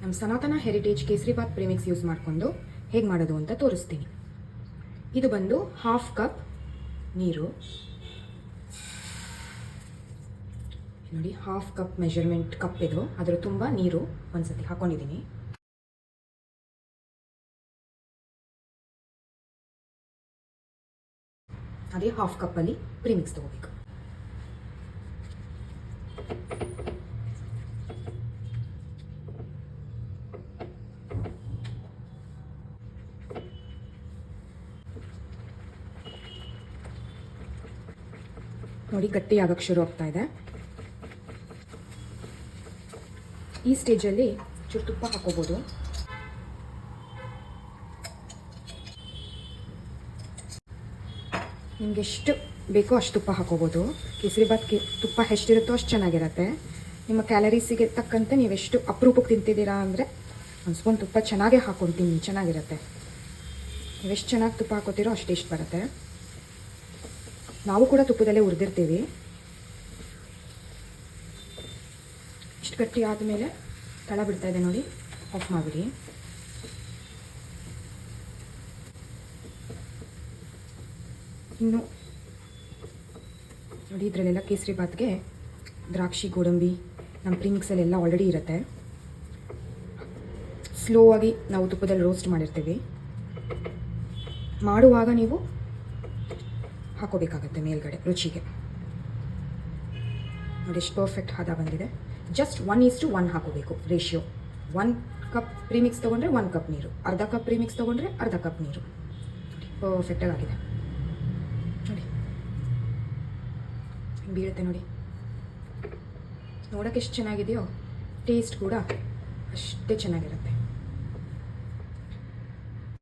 ನಮ್ಮ ಸನಾತನ heritage kesari bath ಪ್ರೇಮಿಕ್ಸ್ use ಮಾಡಿಕೊಂಡು ಹೇಗೆ ಮಾಡೋದು ಅಂತ ತೋರಿಸ್ತೀನಿ. ಇದು ಬಂದು 1/2 ಕಪ್ ನೀರು ನೋಡಿ, 1/2 ಕಪ್ ಮೆಜರ್ಮೆಂಟ್ ಕಪ್ ಇದು. ಅದರ ತುಂಬ ನೀರು ಒಂದ್ಸತಿ ಹಾಕೊಂಡಿದ್ದೀನಿ. ಅದೇ 1/2 ಕಪ್ಪಲ್ಲಿ ಪ್ರೀಮಿಕ್ಸ್ ತಗೋಬೇಕು. ನೋಡಿ, ಗಟ್ಟಿ ಆಗಕ್ಕೆ ಶುರು ಆಗ್ತಾ ಇದೆ. ಈ ಸ್ಟೇಜಲ್ಲಿ ಚೂರು ತುಪ್ಪ ಹಾಕೋಬೋದು. ನಿಮ್ಗೆ ಎಷ್ಟು ಬೇಕೋ ಅಷ್ಟು ತುಪ್ಪ ಹಾಕೋಬೋದು. ಕೇಸರಿಬಾತ್ಗೆ ತುಪ್ಪ ಎಷ್ಟಿರುತ್ತೋ ಅಷ್ಟು ಚೆನ್ನಾಗಿರುತ್ತೆ. ನಿಮ್ಮ ಕ್ಯಾಲರೀಸಿಗೆ ತಕ್ಕಂತೆ ನೀವೆಷ್ಟು ಅಪರೂಪಕ್ಕೆ ತಿಂತಿದ್ದೀರಾ ಅಂದರೆ ಒಂದು ಸ್ಪೂನ್ ತುಪ್ಪ ಚೆನ್ನಾಗೇ ಹಾಕ್ಕೊಳ್ತೀನಿ, ಚೆನ್ನಾಗಿರುತ್ತೆ. ನೀವೆಷ್ಟು ಚೆನ್ನಾಗಿ ತುಪ್ಪ ಹಾಕೋತೀರೋ ಅಷ್ಟು ಟೇಸ್ಟ್ ಬರುತ್ತೆ. ನಾವು ಕೂಡ ತುಪ್ಪದಲ್ಲೇ ಹುರಿದಿರ್ತೀವಿ. ಇಷ್ಟು ಗಟ್ಟಿ ಆದಮೇಲೆ ತಳ ಬಿಡ್ತಾ ಇದೆ ನೋಡಿ, ಆಫ್ ಮಾಡಿಬಿಡಿ. ಇನ್ನು ನೋಡಿ, ಇದರಲ್ಲೆಲ್ಲ ಕೇಸರಿಬಾತ್ಗೆ ದ್ರಾಕ್ಷಿ, ಗೋಡಂಬಿ ನಮ್ಮ ಪ್ರೀಮಿಕ್ಸಲ್ಲೆಲ್ಲ ಆಲ್ರೆಡಿ ಇರುತ್ತೆ. ಸ್ಲೋ ಆಗಿ ನಾವು ತುಪ್ಪದಲ್ಲಿ ರೋಸ್ಟ್ ಮಾಡಿರ್ತೀವಿ. ಮಾಡುವಾಗ ನೀವು ಹಾಕೋಬೇಕಾಗತ್ತೆ ಮೇಲ್ಗಡೆ ರುಚಿಗೆ. ನೋಡಿ ಎಷ್ಟು ಪರ್ಫೆಕ್ಟ್ ಹದ ಬಂದಿದೆ. ಜಸ್ಟ್ 1:1 ಹಾಕೋಬೇಕು ರೇಷಿಯೋ. 1 ಕಪ್ ಪ್ರೀಮಿಕ್ಸ್ ತೊಗೊಂಡ್ರೆ 1 ಕಪ್ ನೀರು, ಅರ್ಧ ಕಪ್ ಪ್ರೀಮಿಕ್ಸ್ ತೊಗೊಂಡ್ರೆ ಅರ್ಧ ಕಪ್ ನೀರು. ಪರ್ಫೆಕ್ಟಾಗಿ ಆಗಿದೆ ನೋಡಿ, ಬೀಳುತ್ತೆ ನೋಡಿ. ನೋಡೋಕ್ಕೆ ಎಷ್ಟು ಚೆನ್ನಾಗಿದೆಯೋ ಟೇಸ್ಟ್ ಕೂಡ ಅಷ್ಟೇ ಚೆನ್ನಾಗಿರುತ್ತೆ.